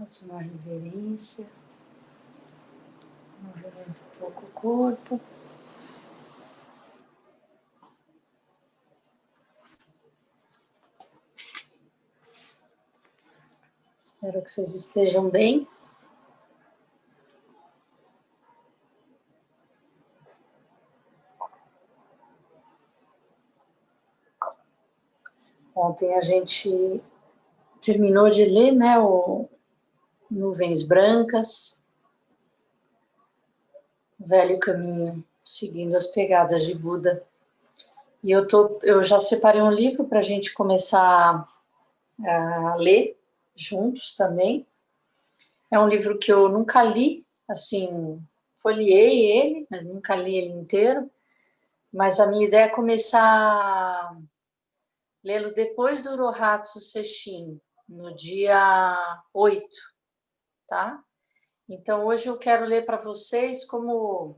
Faça uma reverência. Movimenta um pouco o corpo. Espero que vocês estejam bem. Ontem a gente terminou de ler, né, o Nuvens Brancas, o Velho Caminho, seguindo as pegadas de Buda. E eu já separei um livro para a gente começar a ler juntos também. É um livro que eu nunca li, assim, folheei ele, mas nunca li ele inteiro. Mas a minha ideia é começar a lê-lo depois do Rohatsu Sesshin, no dia 8, tá? Então, hoje eu quero ler para vocês como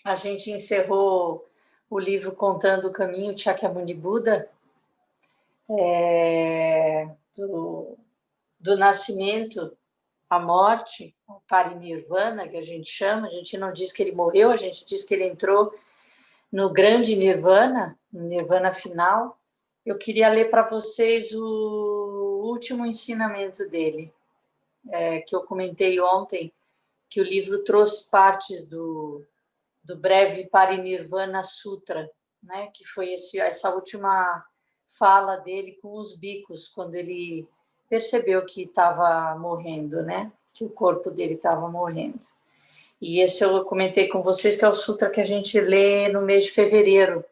a gente encerrou o livro Contando o Caminho de Shakyamuni Buda, do nascimento à morte, o parinirvana, que a gente não diz que ele morreu, a gente diz que ele entrou no grande nirvana, no nirvana final. Eu queria ler para vocês o último ensinamento dele, que eu comentei ontem, que o livro trouxe partes do breve Parinirvana Sutra, né, que foi essa última fala dele com os bicos, quando ele percebeu que estava morrendo, né, que o corpo dele estava morrendo. E esse eu comentei com vocês, que é o sutra que a gente lê no mês de fevereiro.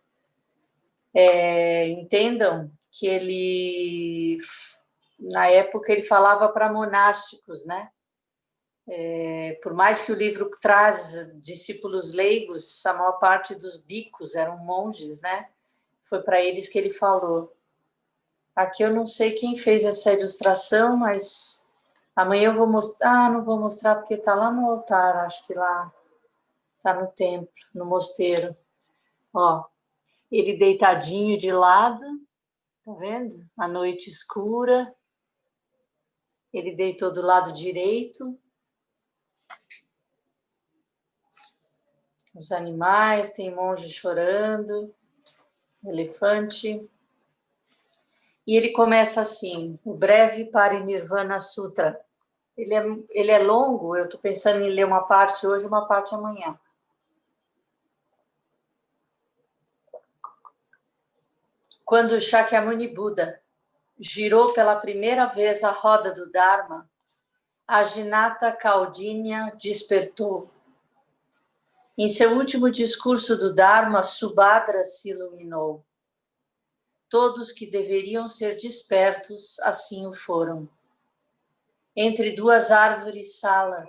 Entendam que ele, na época, ele falava para monásticos, né? Por mais que o livro traz discípulos leigos, a maior parte dos bicos eram monges, né? Foi para eles que ele falou. Aqui eu não sei quem fez essa ilustração, mas amanhã eu vou mostrar. Ah, não vou mostrar porque está lá no altar, acho que lá está no templo, no mosteiro. Ó, ele deitadinho de lado, tá vendo? A noite escura. Ele deitou do lado direito. Os animais, tem monge chorando, elefante. E ele começa assim, o breve Parinirvana Sutra. Ele é longo, eu estou pensando em ler uma parte hoje, uma parte amanhã. Quando Shakyamuni Buda girou pela primeira vez a roda do Dharma, a Jinata Kaudinya despertou. Em seu último discurso do Dharma, Subhadra se iluminou. Todos que deveriam ser despertos assim o foram. Entre duas árvores sala,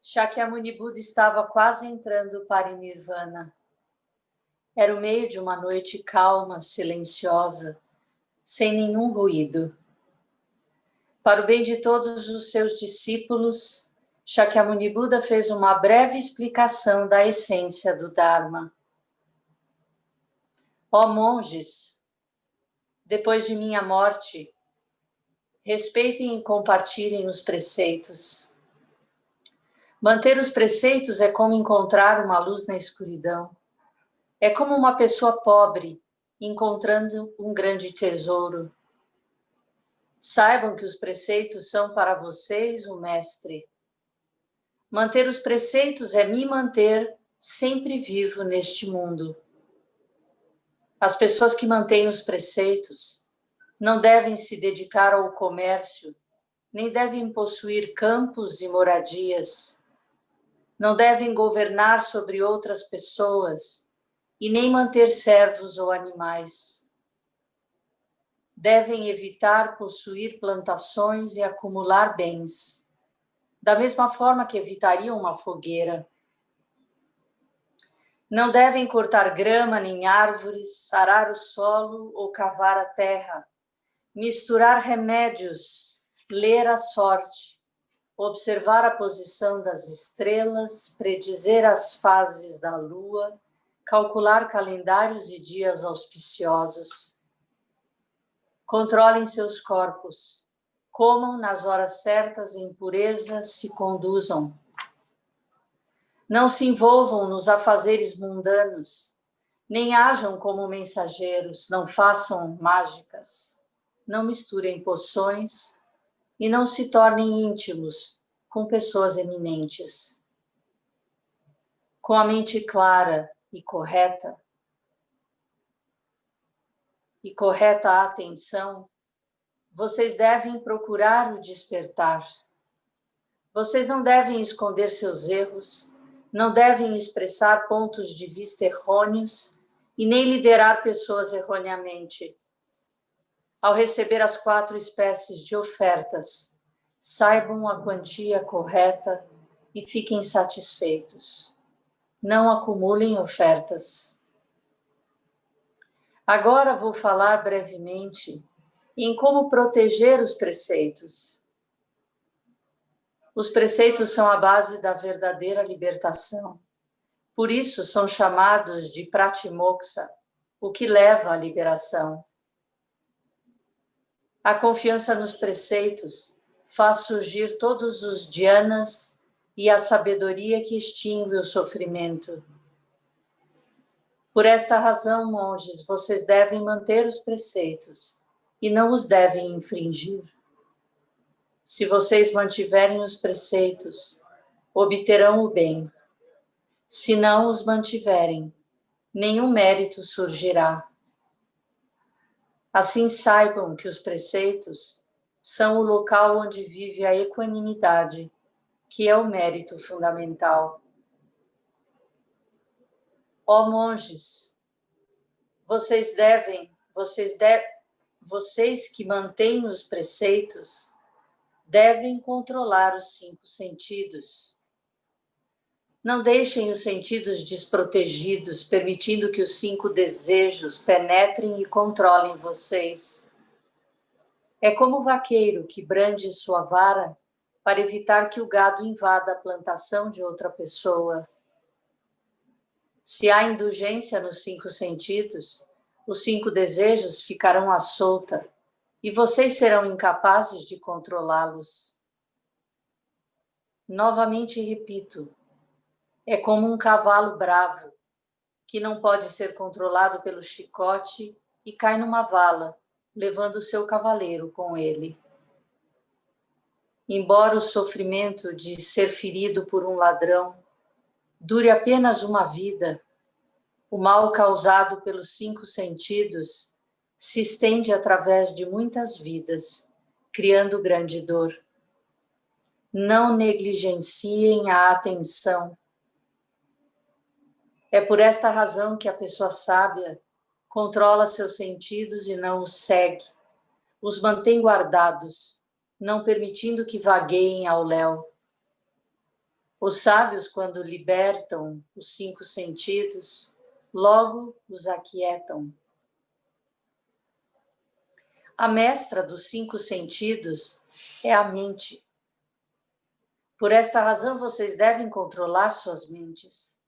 Shakyamuni Buda estava quase entrando para o Nirvana. Era o meio de uma noite calma, silenciosa, sem nenhum ruído. Para o bem de todos os seus discípulos, Shakyamuni Buda fez uma breve explicação da essência do Dharma. Ó monges, depois de minha morte, respeitem e compartilhem os preceitos. Manter os preceitos é como encontrar uma luz na escuridão. É como uma pessoa pobre encontrando um grande tesouro. Saibam que os preceitos são para vocês o mestre. Manter os preceitos é me manter sempre vivo neste mundo. As pessoas que mantêm os preceitos não devem se dedicar ao comércio, nem devem possuir campos e moradias. Não devem governar sobre outras pessoas e nem manter servos ou animais. Devem evitar possuir plantações e acumular bens, da mesma forma que evitariam uma fogueira. Não devem cortar grama nem árvores, arar o solo ou cavar a terra, misturar remédios, ler a sorte, observar a posição das estrelas, predizer as fases da lua, calcular calendários e dias auspiciosos. Controlem seus corpos, Comam nas horas certas em pureza, se conduzam. Não se envolvam nos afazeres mundanos, nem hajam como mensageiros, não façam mágicas, não misturem poções e não se tornem íntimos com pessoas eminentes. Com a mente clara e correta atenção, vocês devem procurar o despertar. Vocês não devem esconder seus erros, não devem expressar pontos de vista errôneos e nem liderar pessoas erroneamente. Ao receber as 4 espécies de ofertas, saibam a quantia correta e fiquem satisfeitos. Não acumulem ofertas. Agora vou falar brevemente em como proteger os preceitos. Os preceitos são a base da verdadeira libertação. Por isso são chamados de pratimoksha, o que leva à liberação. A confiança nos preceitos faz surgir todos os dhyanas e a sabedoria que extingue o sofrimento. Por esta razão, monges, vocês devem manter os preceitos e não os devem infringir. Se vocês mantiverem os preceitos, obterão o bem. Se não os mantiverem, nenhum mérito surgirá. Assim saibam que os preceitos são o local onde vive a equanimidade, que é o mérito fundamental. Ó monges, vocês que mantêm os preceitos devem controlar os 5 sentidos. Não deixem os sentidos desprotegidos, permitindo que os 5 desejos penetrem e controlem vocês. É como o vaqueiro que brande sua vara para evitar que o gado invada a plantação de outra pessoa. Se há indulgência nos 5 sentidos, os 5 desejos ficarão à solta e vocês serão incapazes de controlá-los. Novamente repito, é como um cavalo bravo, que não pode ser controlado pelo chicote e cai numa vala, levando o seu cavaleiro com ele. Embora o sofrimento de ser ferido por um ladrão dure apenas uma vida, o mal causado pelos 5 sentidos se estende através de muitas vidas, criando grande dor. Não negligenciem a atenção. É por esta razão que a pessoa sábia controla seus sentidos e não os segue, os mantém guardados, não permitindo que vagueiem ao léu. Os sábios, quando libertam os 5 sentidos, logo os aquietam. A mestra dos 5 sentidos é a mente. Por esta razão, vocês devem controlar suas mentes.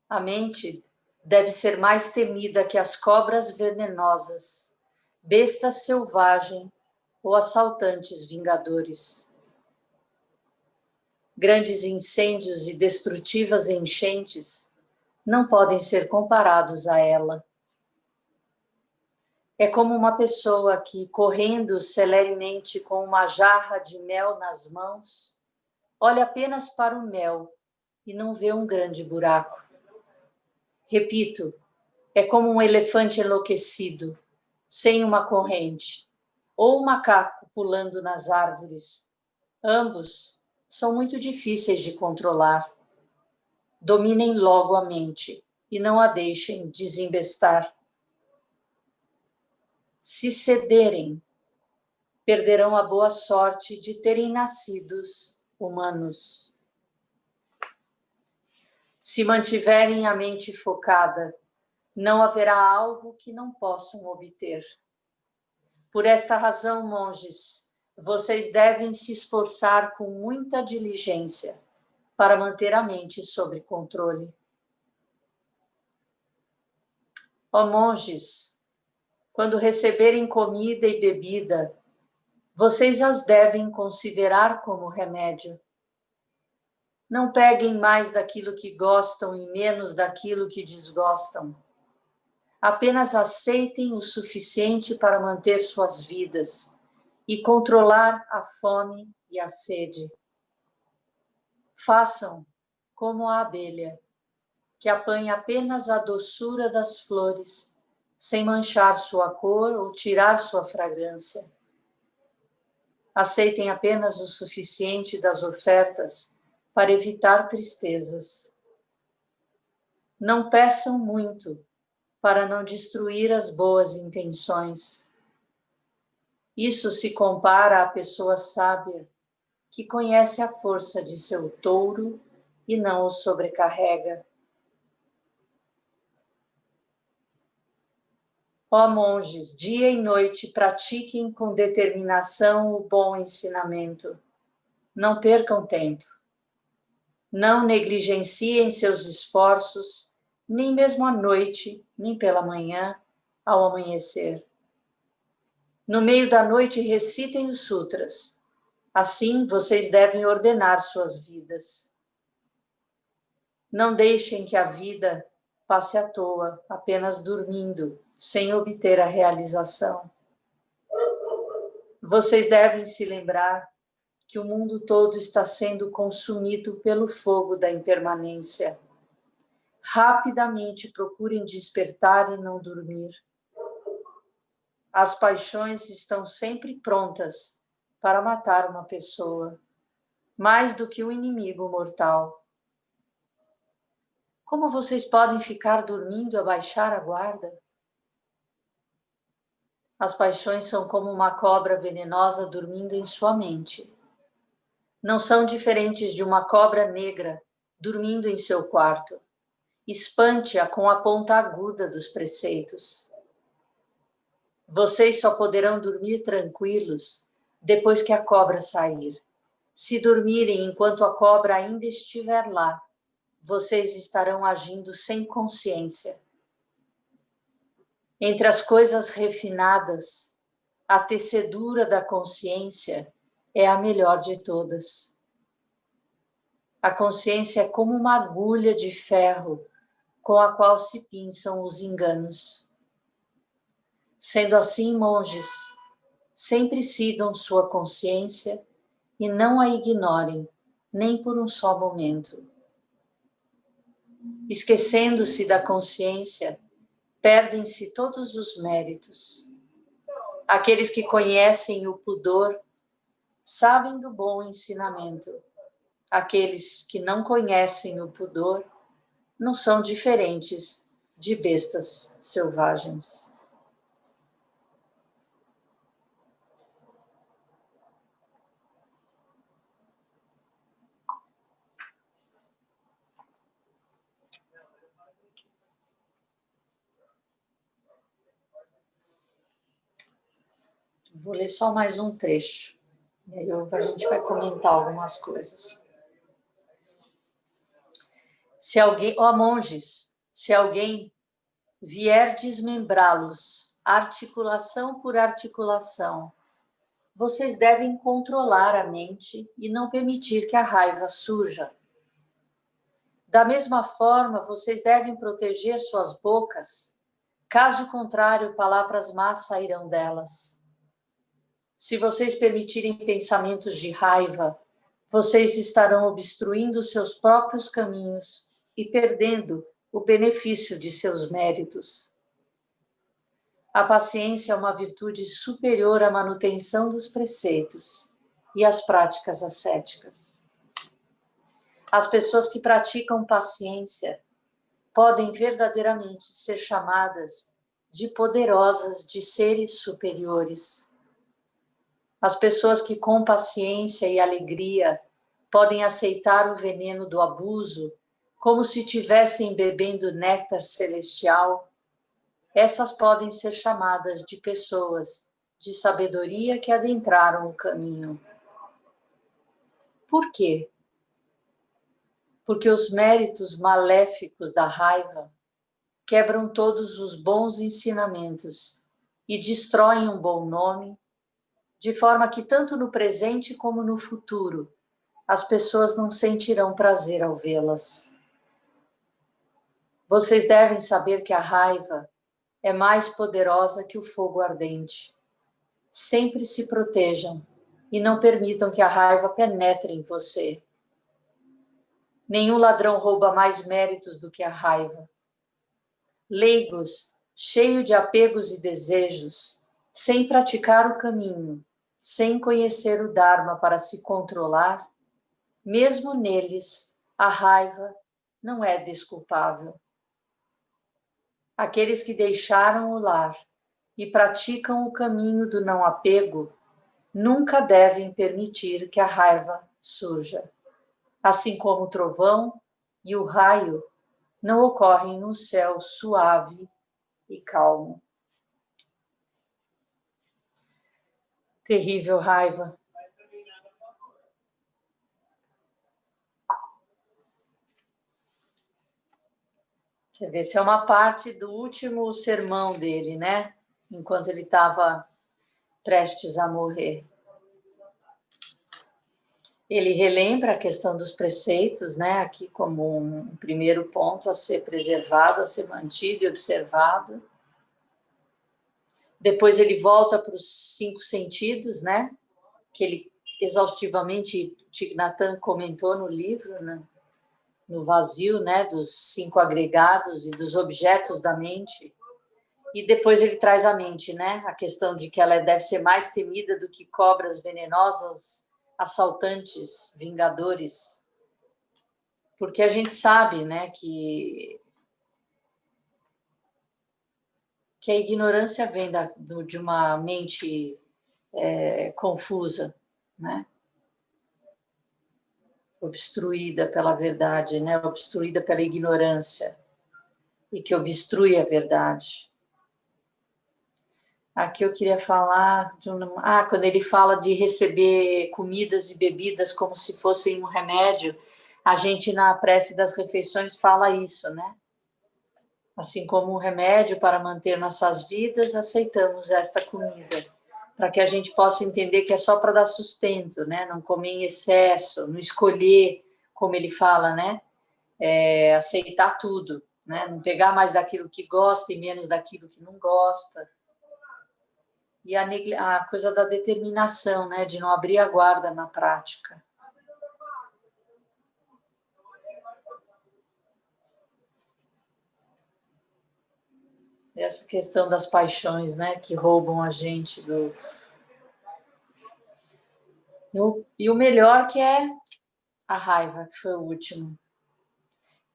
A mente deve ser mais temida que as cobras venenosas, bestas selvagens ou assaltantes vingadores. Grandes incêndios e destrutivas enchentes não podem ser comparados a ela. É como uma pessoa que, correndo celeremente com uma jarra de mel nas mãos, olha apenas para o mel e não vê um grande buraco. Repito, é como um elefante enlouquecido, sem uma corrente, ou um macaco pulando nas árvores. Ambos são muito difíceis de controlar. Dominem logo a mente e não a deixem desembestar. Se cederem, perderão a boa sorte de terem nascidos humanos. Se mantiverem a mente focada, não haverá algo que não possam obter. Por esta razão, monges, vocês devem se esforçar com muita diligência para manter a mente sob controle. Ó monges, quando receberem comida e bebida, Vocês as devem considerar como remédio. Não peguem mais daquilo que gostam e menos daquilo que desgostam. Apenas aceitem o suficiente para manter suas vidas e controlar a fome e a sede. Façam como a abelha, que apanha apenas a doçura das flores, sem manchar sua cor ou tirar sua fragrância. Aceitem apenas o suficiente das ofertas para evitar tristezas. Não peçam muito para não destruir as boas intenções. Isso se compara à pessoa sábia, que conhece a força de seu touro e não o sobrecarrega. Ó monges, dia e noite pratiquem com determinação o bom ensinamento. Não percam tempo. Não negligenciem seus esforços, nem mesmo à noite, nem pela manhã, ao amanhecer. No meio da noite recitem os sutras. Assim vocês devem ordenar suas vidas. Não deixem que a vida passe à toa, apenas dormindo, sem obter a realização. Vocês devem se lembrar que o mundo todo está sendo consumido pelo fogo da impermanência. Rapidamente procurem despertar e não dormir. As paixões estão sempre prontas para matar uma pessoa, mais do que um inimigo mortal. Como vocês podem ficar dormindo e abaixar a guarda? As paixões são como uma cobra venenosa dormindo em sua mente. Não são diferentes de uma cobra negra dormindo em seu quarto. Espante-a com a ponta aguda dos preceitos. Vocês só poderão dormir tranquilos depois que a cobra sair. Se dormirem enquanto a cobra ainda estiver lá, vocês estarão agindo sem consciência. Entre as coisas refinadas, a tecedura da consciência é a melhor de todas. A consciência é como uma agulha de ferro com a qual se pinçam os enganos. Sendo assim, monges, sempre sigam sua consciência e não a ignorem, nem por um só momento. Esquecendo-se da consciência, perdem-se todos os méritos. Aqueles que conhecem o pudor sabem do bom ensinamento. Aqueles que não conhecem o pudor não são diferentes de bestas selvagens. Vou ler só mais um trecho, e aí a gente vai comentar algumas coisas. Se alguém, ó monges, se alguém vier desmembrá-los, articulação por articulação, vocês devem controlar a mente e não permitir que a raiva surja. Da mesma forma, vocês devem proteger suas bocas, caso contrário, palavras más sairão delas. Se vocês permitirem pensamentos de raiva, vocês estarão obstruindo seus próprios caminhos e perdendo o benefício de seus méritos. A paciência é uma virtude superior à manutenção dos preceitos e às práticas ascéticas. As pessoas que praticam paciência podem verdadeiramente ser chamadas de poderosas, de seres superiores. As pessoas que com paciência e alegria podem aceitar o veneno do abuso como se estivessem bebendo néctar celestial, essas podem ser chamadas de pessoas de sabedoria que adentraram o caminho. Por quê? Porque os méritos maléficos da raiva quebram todos os bons ensinamentos e destroem um bom nome, de forma que tanto no presente como no futuro as pessoas não sentirão prazer ao vê-las. Vocês devem saber que a raiva é mais poderosa que o fogo ardente. Sempre se protejam e não permitam que a raiva penetre em você. Nenhum ladrão rouba mais méritos do que a raiva. Leigos, cheios de apegos e desejos, sem praticar o caminho, sem conhecer o Dharma para se controlar, mesmo neles, a raiva não é desculpável. Aqueles que deixaram o lar e praticam o caminho do não apego nunca devem permitir que a raiva surja. Assim como o trovão e o raio não ocorrem no céu suave e calmo. Terrível raiva. Você vê, isso é uma parte do último sermão dele, né? Enquanto ele estava prestes a morrer. Ele relembra a questão dos preceitos, né? Aqui como um primeiro ponto a ser preservado, a ser mantido e observado. Depois ele volta para os 5 sentidos, né? Que ele exaustivamente, Thich Nhat Hanh comentou no livro, né? No vazio, né? Dos 5 agregados e dos objetos da mente. E depois ele traz a mente, né? A questão de que ela deve ser mais temida do que cobras venenosas, assaltantes, vingadores. Porque a gente sabe, né, que a ignorância vem de uma mente confusa, né? Obstruída pela verdade, né? Obstruída pela ignorância e que obstrui a verdade. Aqui eu queria falar quando ele fala de receber comidas e bebidas como se fossem um remédio, a gente na prece das refeições fala isso, né? Assim como um remédio para manter nossas vidas, aceitamos esta comida, para que a gente possa entender que é só para dar sustento, né? Não comer em excesso, não escolher, como ele fala, né? Aceitar tudo, né? Não pegar mais daquilo que gosta e menos daquilo que não gosta. E a coisa da determinação, né? De não abrir a guarda na prática. Essa questão das paixões, né? Que roubam a gente do... E o melhor que é a raiva, que foi o último.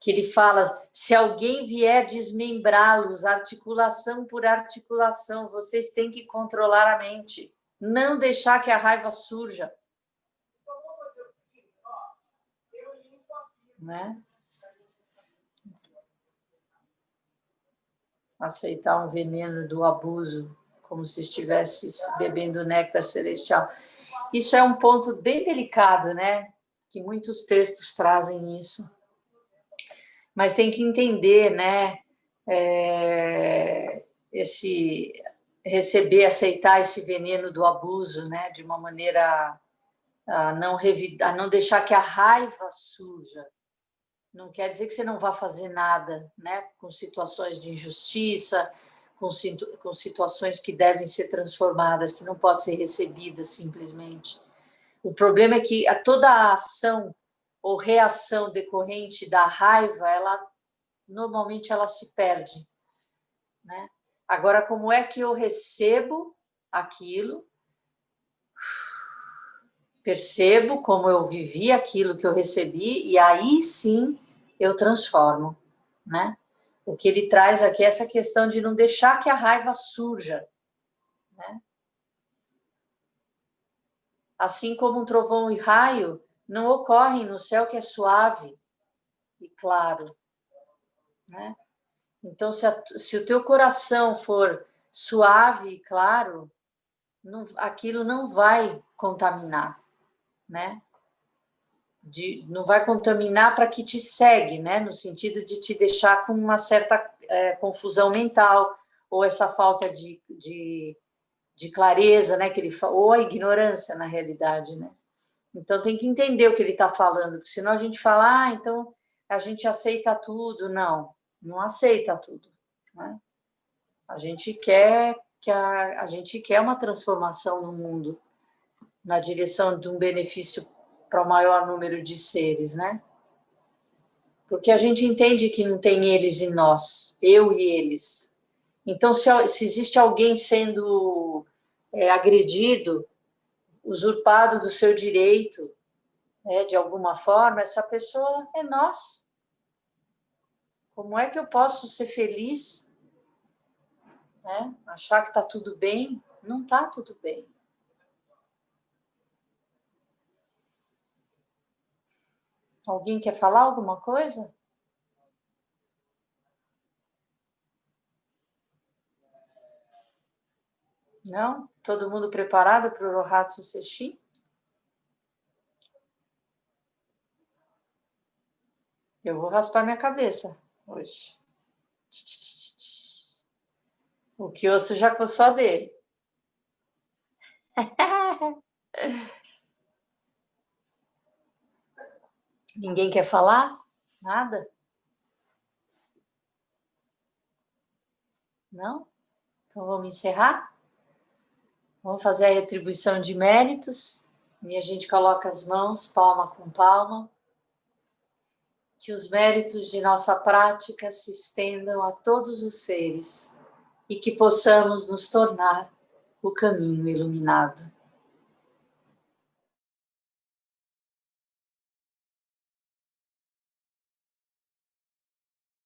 Que ele fala, se alguém vier desmembrá-los, articulação por articulação, vocês têm que controlar a mente. Não deixar que a raiva surja. Né? Aceitar um veneno do abuso, como se estivesse bebendo néctar celestial. Isso é um ponto bem delicado, né? Que muitos textos trazem isso. Mas tem que entender, né? Esse receber, aceitar esse veneno do abuso, né? De uma maneira a não deixar que a raiva surja. Não quer dizer que você não vá fazer nada, né? Com situações de injustiça, com situações que devem ser transformadas, que não podem ser recebidas simplesmente. O problema é que toda a ação ou reação decorrente da raiva, normalmente ela se perde, né? Agora, como é que eu recebo aquilo? Percebo como eu vivi aquilo que eu recebi e aí sim eu transformo, né? O que ele traz aqui é essa questão de não deixar que a raiva surja, né? Assim como um trovão e raio não ocorrem no céu que é suave e claro, né? Então, se o teu coração for suave e claro, aquilo não vai contaminar, né? Não vai contaminar para que te segue, né? No sentido de te deixar com uma certa confusão mental ou essa falta de de clareza, né? Que ele ou a ignorância, na realidade, né? Então tem que entender o que ele está falando, porque senão a gente fala, então a gente aceita tudo. Não, não aceita tudo, né? A gente quer a gente quer uma transformação no mundo, na direção de um benefício para o maior número de seres, né? Porque a gente entende que não tem eles e nós, eu e eles. Então, se existe alguém sendo agredido, usurpado do seu direito, de alguma forma, essa pessoa é nós. Como é que eu posso ser feliz? Né? Achar que está tudo bem? Não está tudo bem. Alguém quer falar alguma coisa? Não? Todo mundo preparado para o Rohatsu Sesshin? Eu vou raspar minha cabeça hoje. O Kyosu já coçou a dele. Ninguém quer falar? Nada? Não? Então vamos encerrar? Vamos fazer a retribuição de méritos. E a gente coloca as mãos, palma com palma. Que os méritos de nossa prática se estendam a todos os seres e que possamos nos tornar o caminho iluminado.